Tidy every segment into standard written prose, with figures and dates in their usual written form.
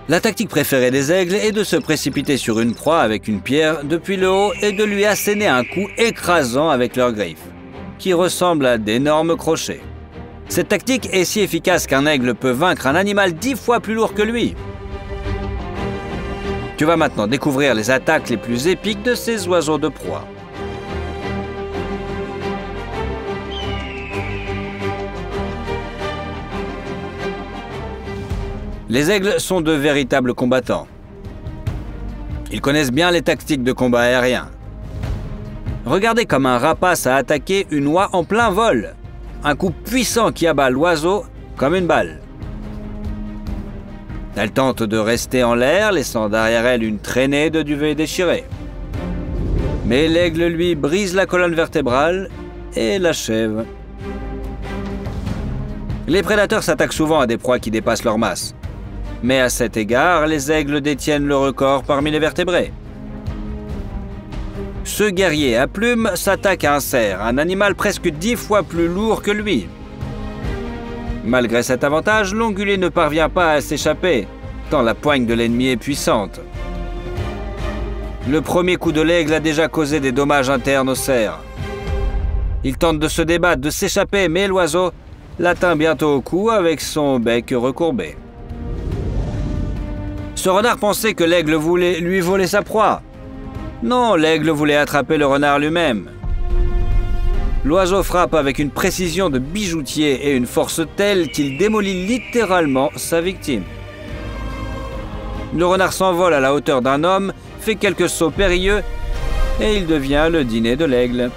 La tactique préférée des aigles est de se précipiter sur une proie avec une pierre depuis le haut et de lui asséner un coup écrasant avec leurs griffes, qui ressemblent à d'énormes crochets. Cette tactique est si efficace qu'un aigle peut vaincre un animal 10 fois plus lourd que lui. Tu vas maintenant découvrir les attaques les plus épiques de ces oiseaux de proie. Les aigles sont de véritables combattants. Ils connaissent bien les tactiques de combat aérien. Regardez comme un rapace a attaqué une oie en plein vol. Un coup puissant qui abat l'oiseau comme une balle. Elle tente de rester en l'air, laissant derrière elle une traînée de duvet déchiré. Mais l'aigle, lui, brise la colonne vertébrale et l'achève. Les prédateurs s'attaquent souvent à des proies qui dépassent leur masse. Mais à cet égard, les aigles détiennent le record parmi les vertébrés. Ce guerrier à plumes s'attaque à un cerf, un animal presque 10 fois plus lourd que lui. Malgré cet avantage, l'ongulé ne parvient pas à s'échapper, tant la poigne de l'ennemi est puissante. Le premier coup de l'aigle a déjà causé des dommages internes au cerf. Il tente de se débattre, de s'échapper, mais l'oiseau l'atteint bientôt au cou avec son bec recourbé. Ce renard pensait que l'aigle voulait lui voler sa proie. Non, l'aigle voulait attraper le renard lui-même. L'oiseau frappe avec une précision de bijoutier et une force telle qu'il démolit littéralement sa victime. Le renard s'envole à la hauteur d'un homme, fait quelques sauts périlleux et il devient le dîner de l'aigle.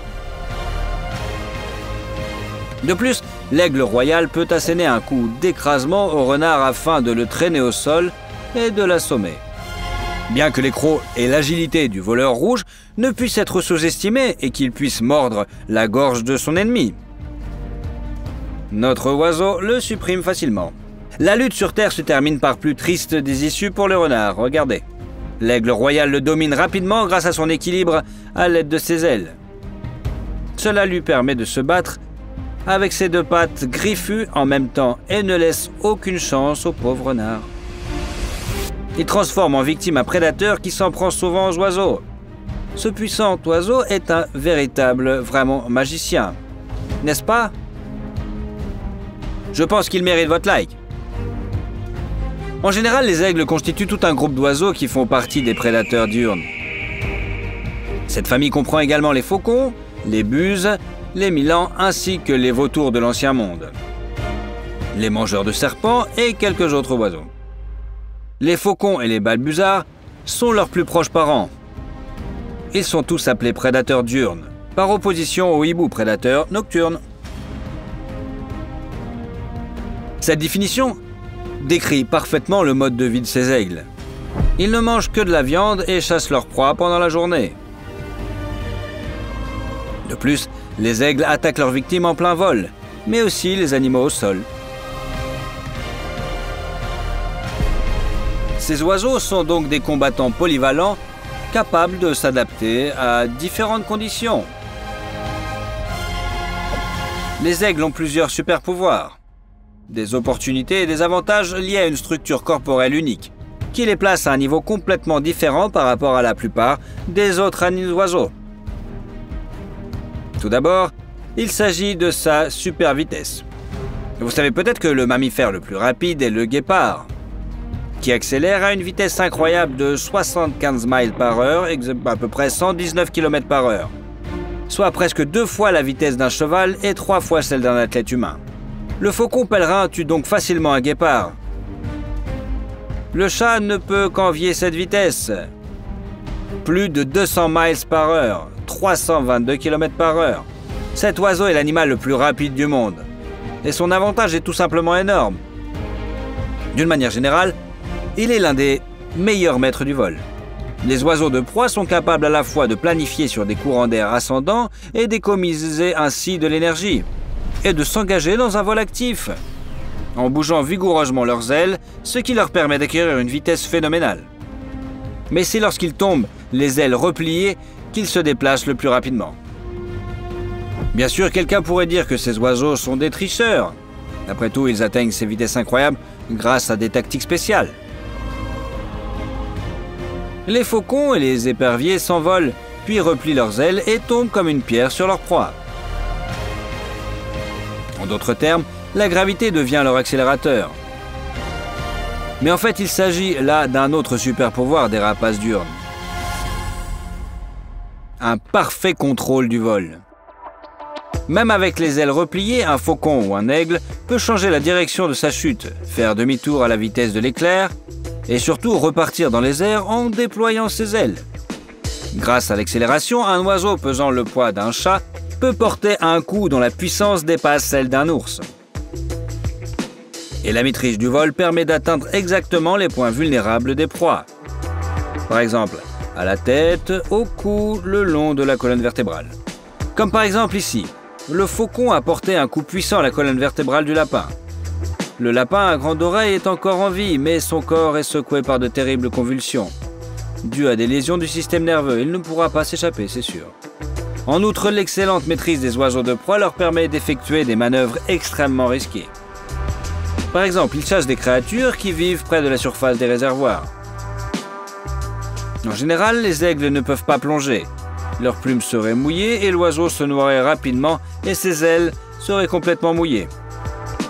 De plus, l'aigle royal peut asséner un coup d'écrasement au renard afin de le traîner au sol et de l'assommer. Bien que les crocs et l'agilité du voleur rouge ne puissent être sous-estimés et qu'il puisse mordre la gorge de son ennemi, notre oiseau le supprime facilement. La lutte sur terre se termine par plus triste des issues pour le renard. Regardez. L'aigle royal le domine rapidement grâce à son équilibre à l'aide de ses ailes. Cela lui permet de se battre avec ses deux pattes griffues en même temps et ne laisse aucune chance au pauvre renard. Il transforme en victime un prédateur qui s'en prend souvent aux oiseaux. Ce puissant oiseau est un véritable, vraiment magicien. N'est-ce pas? Je pense qu'il mérite votre like. En général, les aigles constituent tout un groupe d'oiseaux qui font partie des prédateurs diurnes. Cette famille comprend également les faucons, les buses, les milans ainsi que les vautours de l'Ancien Monde, les mangeurs de serpents et quelques autres oiseaux. Les faucons et les balbuzards sont leurs plus proches parents. Ils sont tous appelés prédateurs diurnes, par opposition aux hiboux prédateurs nocturnes. Cette définition décrit parfaitement le mode de vie de ces aigles. Ils ne mangent que de la viande et chassent leur proie pendant la journée. De plus, les aigles attaquent leurs victimes en plein vol, mais aussi les animaux au sol. Ces oiseaux sont donc des combattants polyvalents, capables de s'adapter à différentes conditions. Les aigles ont plusieurs super-pouvoirs, des opportunités et des avantages liés à une structure corporelle unique, qui les place à un niveau complètement différent par rapport à la plupart des autres oiseaux. Tout d'abord, il s'agit de sa super vitesse. Vous savez peut-être que le mammifère le plus rapide est le guépard, qui accélère à une vitesse incroyable de 75 miles par heure, à peu près 119 km par heure, soit presque 2 fois la vitesse d'un cheval et 3 fois celle d'un athlète humain. Le faucon pèlerin tue donc facilement un guépard. Le chat ne peut qu'envier cette vitesse. Plus de 200 miles par heure, 322 km par heure. Cet oiseau est l'animal le plus rapide du monde. Et son avantage est tout simplement énorme. D'une manière générale, il est l'un des meilleurs maîtres du vol. Les oiseaux de proie sont capables à la fois de planifier sur des courants d'air ascendants et d'économiser ainsi de l'énergie, et de s'engager dans un vol actif, en bougeant vigoureusement leurs ailes, ce qui leur permet d'acquérir une vitesse phénoménale. Mais c'est lorsqu'ils tombent, les ailes repliées, qu'ils se déplacent le plus rapidement. Bien sûr, quelqu'un pourrait dire que ces oiseaux sont des tricheurs. Après tout, ils atteignent ces vitesses incroyables grâce à des tactiques spéciales. Les faucons et les éperviers s'envolent, puis replient leurs ailes et tombent comme une pierre sur leur proie. En d'autres termes, la gravité devient leur accélérateur. Mais en fait, il s'agit là d'un autre super pouvoir des rapaces diurnes. Un parfait contrôle du vol. Même avec les ailes repliées, un faucon ou un aigle peut changer la direction de sa chute, faire demi-tour à la vitesse de l'éclair et surtout repartir dans les airs en déployant ses ailes. Grâce à l'accélération, un oiseau pesant le poids d'un chat peut porter un coup dont la puissance dépasse celle d'un ours. Et la maîtrise du vol permet d'atteindre exactement les points vulnérables des proies. Par exemple, à la tête, au cou, le long de la colonne vertébrale. Comme par exemple ici, le faucon a porté un coup puissant à la colonne vertébrale du lapin. Le lapin à grande oreille est encore en vie, mais son corps est secoué par de terribles convulsions. Dû à des lésions du système nerveux, il ne pourra pas s'échapper, c'est sûr. En outre, l'excellente maîtrise des oiseaux de proie leur permet d'effectuer des manœuvres extrêmement risquées. Par exemple, ils chassent des créatures qui vivent près de la surface des réservoirs. En général, les aigles ne peuvent pas plonger. Leurs plumes seraient mouillées et l'oiseau se noierait rapidement et ses ailes seraient complètement mouillées.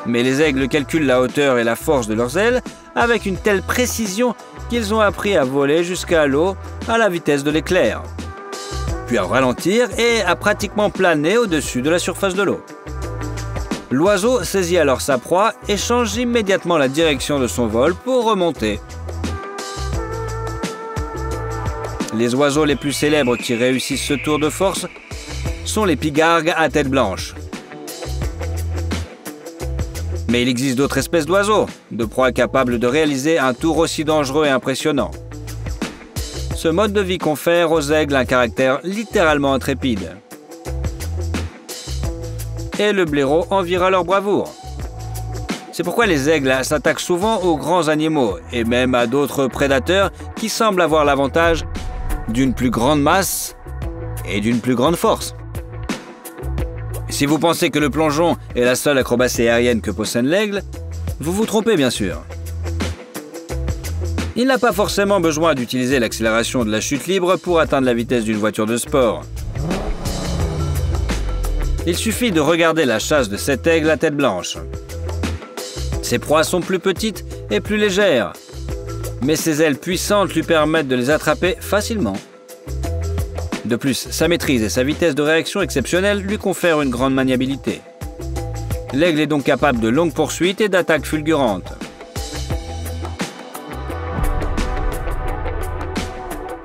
Mais les aigles calculent la hauteur et la force de leurs ailes avec une telle précision qu'ils ont appris à voler jusqu'à l'eau à la vitesse de l'éclair, puis à ralentir et à pratiquement planer au-dessus de la surface de l'eau. L'oiseau saisit alors sa proie et change immédiatement la direction de son vol pour remonter. Les oiseaux les plus célèbres qui réussissent ce tour de force sont les pigargues à tête blanche. Mais il existe d'autres espèces d'oiseaux, de proies capables de réaliser un tour aussi dangereux et impressionnant. Ce mode de vie confère aux aigles un caractère littéralement intrépide. Et le blaireau enviera leur bravoure. C'est pourquoi les aigles s'attaquent souvent aux grands animaux et même à d'autres prédateurs qui semblent avoir l'avantage d'une plus grande masse et d'une plus grande force. Si vous pensez que le plongeon est la seule acrobatie aérienne que possède l'aigle, vous vous trompez bien sûr. Il n'a pas forcément besoin d'utiliser l'accélération de la chute libre pour atteindre la vitesse d'une voiture de sport. Il suffit de regarder la chasse de cet aigle à tête blanche. Ses proies sont plus petites et plus légères, mais ses ailes puissantes lui permettent de les attraper facilement. De plus, sa maîtrise et sa vitesse de réaction exceptionnelle lui confèrent une grande maniabilité. L'aigle est donc capable de longues poursuites et d'attaques fulgurantes.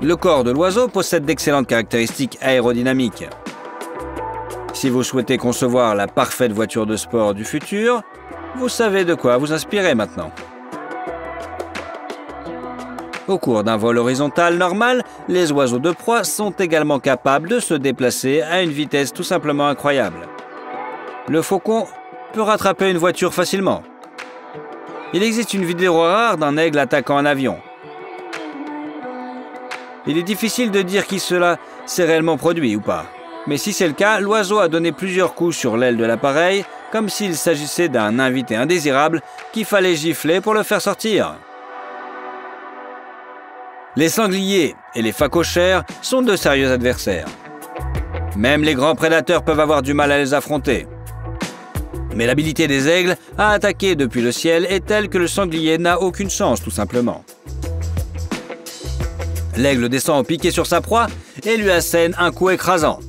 Le corps de l'oiseau possède d'excellentes caractéristiques aérodynamiques. Si vous souhaitez concevoir la parfaite voiture de sport du futur, vous savez de quoi vous inspirer maintenant. Au cours d'un vol horizontal normal, les oiseaux de proie sont également capables de se déplacer à une vitesse tout simplement incroyable. Le faucon peut rattraper une voiture facilement. Il existe une vidéo rare d'un aigle attaquant un avion. Il est difficile de dire si cela s'est réellement produit ou pas. Mais si c'est le cas, l'oiseau a donné plusieurs coups sur l'aile de l'appareil, comme s'il s'agissait d'un invité indésirable qu'il fallait gifler pour le faire sortir. Les sangliers et les phacochères sont de sérieux adversaires. Même les grands prédateurs peuvent avoir du mal à les affronter. Mais l'habilité des aigles à attaquer depuis le ciel est telle que le sanglier n'a aucune chance, tout simplement. L'aigle descend au piqué sur sa proie et lui assène un coup écrasant.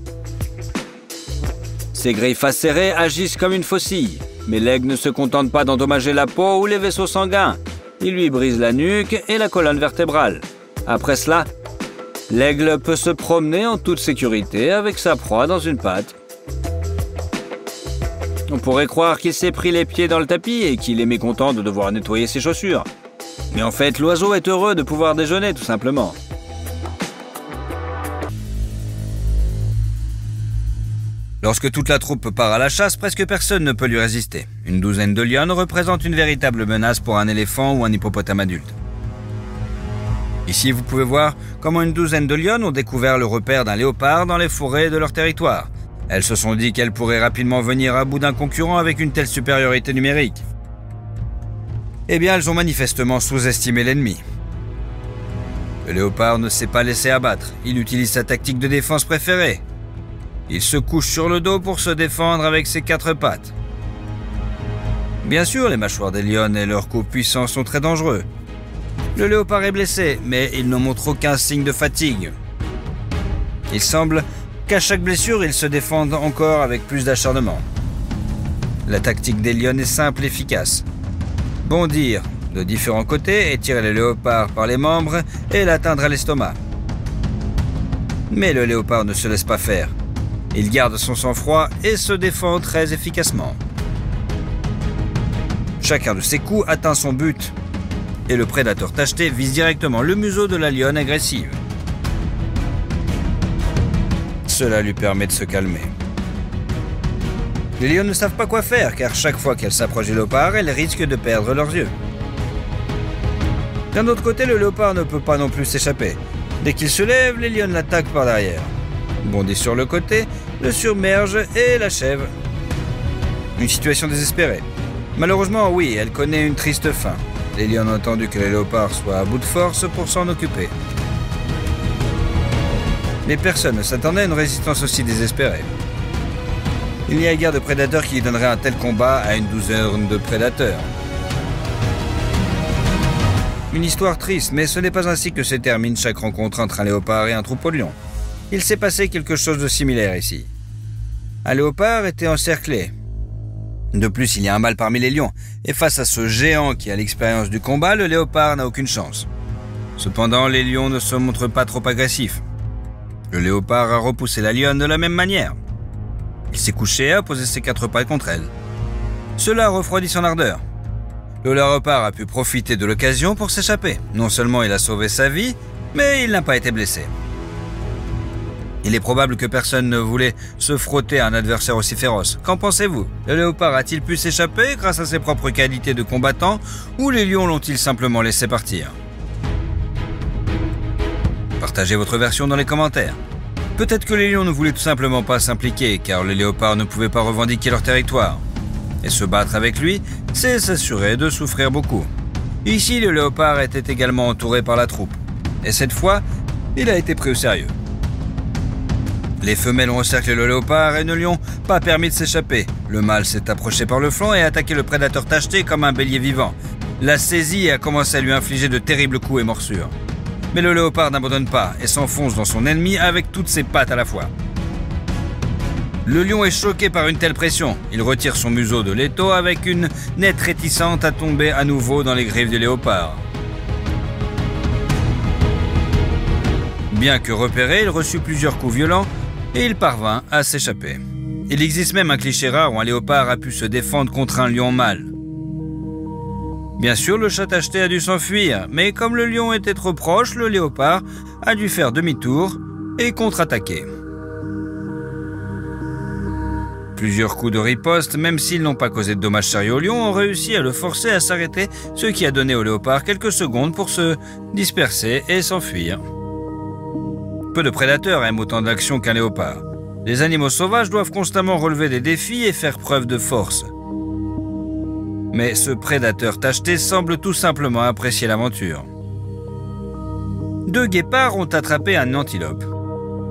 Ses griffes acérées agissent comme une faucille, mais l'aigle ne se contente pas d'endommager la peau ou les vaisseaux sanguins. Il lui brise la nuque et la colonne vertébrale. Après cela, l'aigle peut se promener en toute sécurité avec sa proie dans une patte. On pourrait croire qu'il s'est pris les pieds dans le tapis et qu'il est mécontent de devoir nettoyer ses chaussures. Mais en fait, l'oiseau est heureux de pouvoir déjeuner, tout simplement. Lorsque toute la troupe part à la chasse, presque personne ne peut lui résister. Une douzaine de lionnes représente une véritable menace pour un éléphant ou un hippopotame adulte. Ici, vous pouvez voir comment une douzaine de lionnes ont découvert le repère d'un léopard dans les forêts de leur territoire. Elles se sont dit qu'elles pourraient rapidement venir à bout d'un concurrent avec une telle supériorité numérique. Eh bien, elles ont manifestement sous-estimé l'ennemi. Le léopard ne s'est pas laissé abattre. Il utilise sa tactique de défense préférée. Il se couche sur le dos pour se défendre avec ses 4 pattes. Bien sûr, les mâchoires des lions et leurs coups puissants sont très dangereux. Le léopard est blessé, mais il ne montre aucun signe de fatigue. Il semble qu'à chaque blessure, il se défende encore avec plus d'acharnement. La tactique des lions est simple et efficace. Bondir de différents côtés, étirer le léopard par les membres et l'atteindre à l'estomac. Mais le léopard ne se laisse pas faire. Il garde son sang-froid et se défend très efficacement. Chacun de ses coups atteint son but, et le prédateur tacheté vise directement le museau de la lionne agressive. Cela lui permet de se calmer. Les lions ne savent pas quoi faire, car chaque fois qu'elles s'approchent du léopard, elles risquent de perdre leurs yeux. D'un autre côté, le léopard ne peut pas non plus s'échapper. Dès qu'il se lève, les lions l'attaquent par derrière. Bondit sur le côté, le submerge et l'achève. Une situation désespérée. Malheureusement, oui, elle connaît une triste fin. Les lions ont attendu que le léopard soit à bout de force pour s'en occuper. Mais personne ne s'attendait à une résistance aussi désespérée. Il n'y a guère de prédateurs qui donneraient un tel combat à une douzaine de prédateurs. Une histoire triste, mais ce n'est pas ainsi que se termine chaque rencontre entre un léopard et un troupeau de lions. Il s'est passé quelque chose de similaire ici. Un léopard était encerclé. De plus, il y a un mâle parmi les lions, et face à ce géant qui a l'expérience du combat, le léopard n'a aucune chance. Cependant, les lions ne se montrent pas trop agressifs. Le léopard a repoussé la lionne de la même manière. Il s'est couché et a posé ses 4 pattes contre elle. Cela a refroidi son ardeur. Le léopard a pu profiter de l'occasion pour s'échapper. Non seulement il a sauvé sa vie, mais il n'a pas été blessé. Il est probable que personne ne voulait se frotter à un adversaire aussi féroce. Qu'en pensez-vous? Le léopard a-t-il pu s'échapper grâce à ses propres qualités de combattant, ou les lions l'ont-ils simplement laissé partir? Partagez votre version dans les commentaires. Peut-être que les lions ne voulaient tout simplement pas s'impliquer, car le léopard ne pouvait pas revendiquer leur territoire. Et se battre avec lui, c'est s'assurer de souffrir beaucoup. Ici, le léopard était également entouré par la troupe. Et cette fois, il a été pris au sérieux. Les femelles ont encerclé le léopard et ne lui ont pas permis de s'échapper. Le mâle s'est approché par le flanc et a attaqué le prédateur tacheté comme un bélier vivant. L'a saisi et a commencé à lui infliger de terribles coups et morsures. Mais le léopard n'abandonne pas et s'enfonce dans son ennemi avec toutes ses pattes à la fois. Le lion est choqué par une telle pression. Il retire son museau de l'étau avec une nette réticente à tomber à nouveau dans les griffes du léopard. Bien que repéré, il reçut plusieurs coups violents et il parvint à s'échapper. Il existe même un cliché rare où un léopard a pu se défendre contre un lion mâle. Bien sûr, le chat tacheté a dû s'enfuir, mais comme le lion était trop proche, le léopard a dû faire demi-tour et contre-attaquer. Plusieurs coups de riposte, même s'ils n'ont pas causé de dommages sérieux au lion, ont réussi à le forcer à s'arrêter, ce qui a donné au léopard quelques secondes pour se disperser et s'enfuir. Peu de prédateurs aiment autant d'action qu'un léopard. Les animaux sauvages doivent constamment relever des défis et faire preuve de force. Mais ce prédateur tacheté semble tout simplement apprécier l'aventure. 2 guépards ont attrapé un antilope.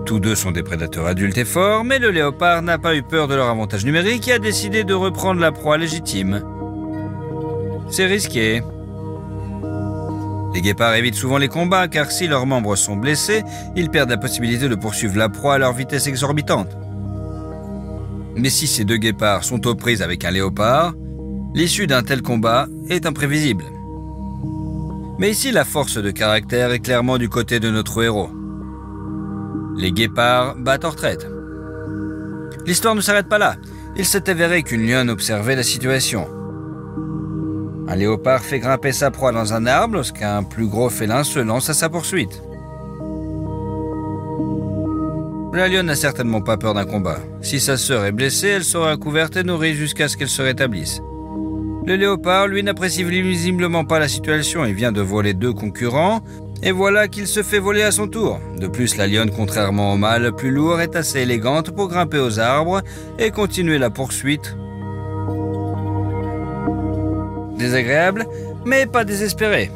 Tous 2 sont des prédateurs adultes et forts, mais le léopard n'a pas eu peur de leur avantage numérique et a décidé de reprendre la proie légitime. C'est risqué. Les guépards évitent souvent les combats car si leurs membres sont blessés, ils perdent la possibilité de poursuivre la proie à leur vitesse exorbitante. Mais si ces 2 guépards sont aux prises avec un léopard, l'issue d'un tel combat est imprévisible. Mais ici, la force de caractère est clairement du côté de notre héros. Les guépards battent en retraite. L'histoire ne s'arrête pas là. Il s'est avéré qu'une lionne observait la situation. Un léopard fait grimper sa proie dans un arbre lorsqu'un plus gros félin se lance à sa poursuite. La lionne n'a certainement pas peur d'un combat. Si sa sœur est blessée, elle sera couverte et nourrie jusqu'à ce qu'elle se rétablisse. Le léopard, lui, n'apprécie visiblement pas la situation et vient de voler 2 concurrents, et voilà qu'il se fait voler à son tour. De plus, la lionne, contrairement au mâle plus lourd, est assez élégante pour grimper aux arbres et continuer la poursuite. Désagréable, mais pas désespéré.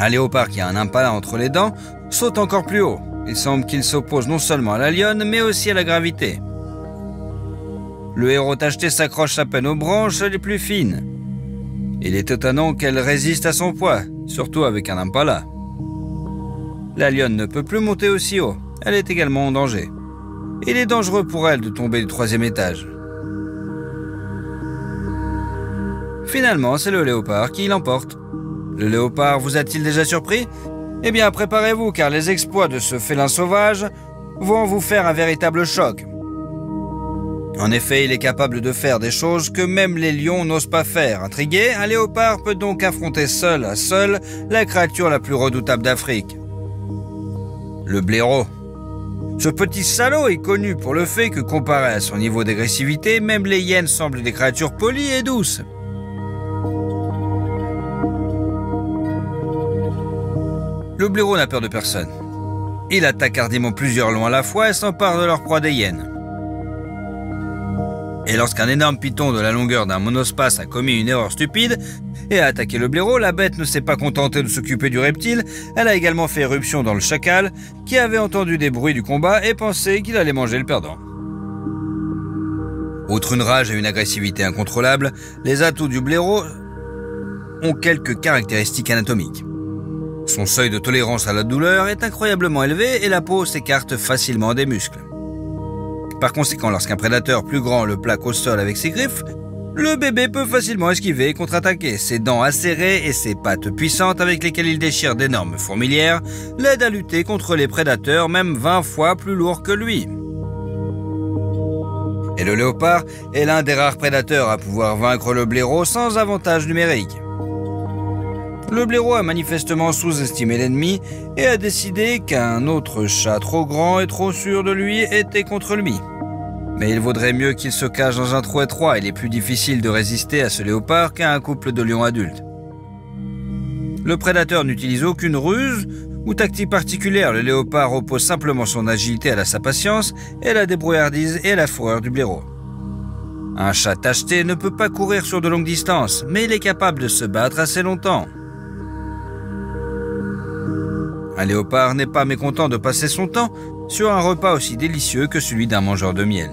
Un léopard qui a un impala entre les dents saute encore plus haut. Il semble qu'il s'oppose non seulement à la lionne, mais aussi à la gravité. Le héros tacheté s'accroche à peine aux branches les plus fines. Il est étonnant qu'elle résiste à son poids, surtout avec un impala. La lionne ne peut plus monter aussi haut. Elle est également en danger. Il est dangereux pour elle de tomber du 3e étage. Finalement, c'est le léopard qui l'emporte. Le léopard vous a-t-il déjà surpris? Eh bien, préparez-vous, car les exploits de ce félin sauvage vont vous faire un véritable choc. En effet, il est capable de faire des choses que même les lions n'osent pas faire. Intrigué, un léopard peut donc affronter seul à seul la créature la plus redoutable d'Afrique. Le blaireau. Ce petit salaud est connu pour le fait que, comparé à son niveau d'agressivité, même les hyènes semblent des créatures polies et douces. Le blaireau n'a peur de personne. Il attaque hardiment plusieurs lions à la fois et s'empare de leur proie des hyènes. Et lorsqu'un énorme python de la longueur d'un monospace a commis une erreur stupide et a attaqué le blaireau, la bête ne s'est pas contentée de s'occuper du reptile, elle a également fait éruption dans le chacal, qui avait entendu des bruits du combat et pensé qu'il allait manger le perdant. Outre une rage et une agressivité incontrôlables, les atouts du blaireau ont quelques caractéristiques anatomiques. Son seuil de tolérance à la douleur est incroyablement élevé et la peau s'écarte facilement des muscles. Par conséquent, lorsqu'un prédateur plus grand le plaque au sol avec ses griffes, le bébé peut facilement esquiver et contre-attaquer. Ses dents acérées et ses pattes puissantes avec lesquelles il déchire d'énormes fourmilières l'aident à lutter contre les prédateurs même 20 fois plus lourds que lui. Et le léopard est l'un des rares prédateurs à pouvoir vaincre le blaireau sans avantage numérique. Le blaireau a manifestement sous-estimé l'ennemi et a décidé qu'un autre chat trop grand et trop sûr de lui était contre lui. Mais il vaudrait mieux qu'il se cache dans un trou étroit. Il est plus difficile de résister à ce léopard qu'à un couple de lions adultes. Le prédateur n'utilise aucune ruse ou tactique particulière. Le léopard oppose simplement son agilité à sa patience et la débrouillardise et la fureur du blaireau. Un chat tacheté ne peut pas courir sur de longues distances, mais il est capable de se battre assez longtemps. Un léopard n'est pas mécontent de passer son temps sur un repas aussi délicieux que celui d'un mangeur de miel.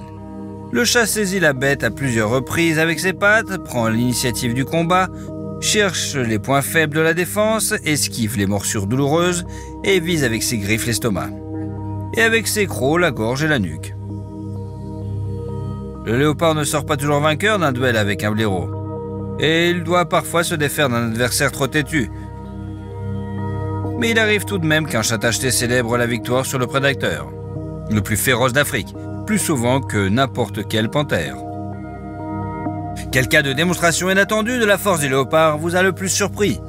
Le chat saisit la bête à plusieurs reprises avec ses pattes, prend l'initiative du combat, cherche les points faibles de la défense, esquive les morsures douloureuses et vise avec ses griffes l'estomac. Et avec ses crocs, la gorge et la nuque. Le léopard ne sort pas toujours vainqueur d'un duel avec un blaireau. Et il doit parfois se défaire d'un adversaire trop têtu. Mais il arrive tout de même qu'un chat tacheté célèbre la victoire sur le prédateur, le plus féroce d'Afrique, plus souvent que n'importe quelle panthère. Quel cas de démonstration inattendue de la force du léopard vous a le plus surpris?